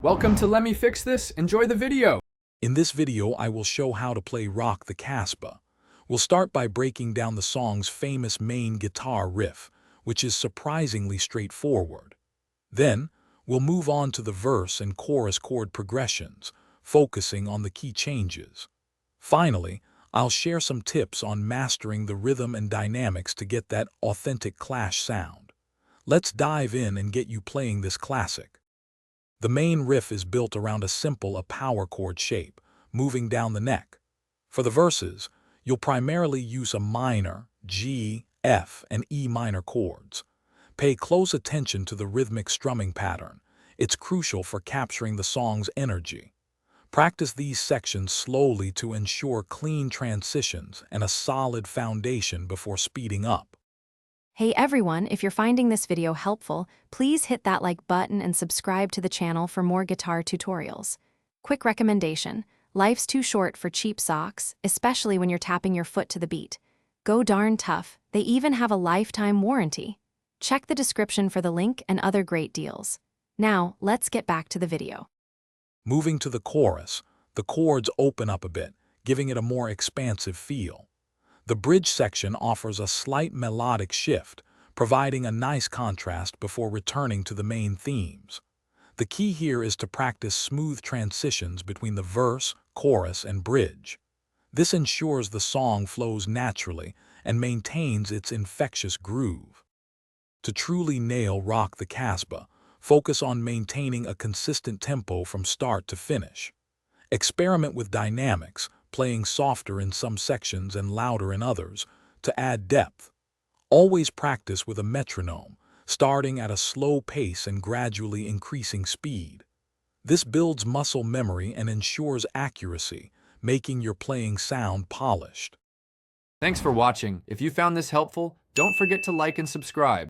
Welcome to Let Me Fix This. Enjoy the video. In this video, I will show how to play Rock the Casbah. We'll start by breaking down the song's famous main guitar riff, which is surprisingly straightforward. Then, we'll move on to the verse and chorus chord progressions, focusing on the key changes. Finally, I'll share some tips on mastering the rhythm and dynamics to get that authentic Clash sound. Let's dive in and get you playing this classic. The main riff is built around a simple power chord shape, moving down the neck. For the verses, you'll primarily use a minor, G, F, and E minor chords. Pay close attention to the rhythmic strumming pattern. It's crucial for capturing the song's energy. Practice these sections slowly to ensure clean transitions and a solid foundation before speeding up. Hey everyone, if you're finding this video helpful, please hit that like button and subscribe to the channel for more guitar tutorials. Quick recommendation: life's too short for cheap socks, especially when you're tapping your foot to the beat. Go darn tough, they even have a lifetime warranty. Check the description for the link and other great deals. Now, let's get back to the video. Moving to the chorus, the chords open up a bit, giving it a more expansive feel. The bridge section offers a slight melodic shift, providing a nice contrast before returning to the main themes. The key here is to practice smooth transitions between the verse, chorus, and bridge. This ensures the song flows naturally and maintains its infectious groove. To truly nail Rock the Casbah, focus on maintaining a consistent tempo from start to finish. Experiment with dynamics, playing softer in some sections and louder in others, to add depth. Always practice with a metronome, starting at a slow pace and gradually increasing speed. This builds muscle memory and ensures accuracy, making your playing sound polished. Thanks for watching. If you found this helpful, don't forget to like and subscribe.